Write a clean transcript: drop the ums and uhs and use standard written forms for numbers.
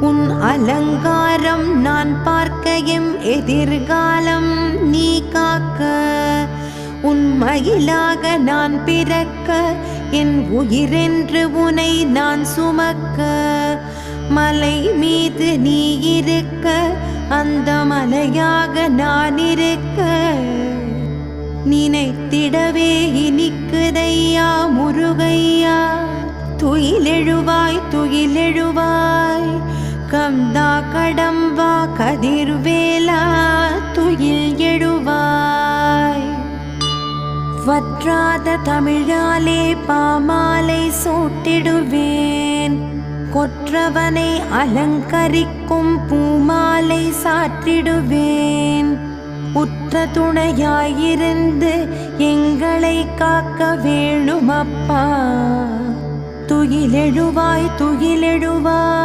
உன் அலங்காரம் நான் பார்க்க எம் எதிர்காலம் நீ காக்க உன் மயிலாக நான் பிறக்க என் உயிரென்று உனை நான் சுமக்க மலை மீது நீ இருக்க அந்த மலையாக நான் இருக்க நினைத்திடவே இனிக்குதையா முருகையா துயிலெழுவாய் துயிலெழுவாய் கந்தா கடம்பா கதிர்வேலா துயில் எழுவாய் வற்றாத தமிழாலே பாமாலை சூட்டிடுவேன் கொற்றவனை அலங்கரிக்கும் பூமாலை சாற்றிடுவேன் உற்ற துணையாயிருந்து எங்களை காக்க வேணுமப்பா துயிலெழுவாய் துயிலெழுவாய்.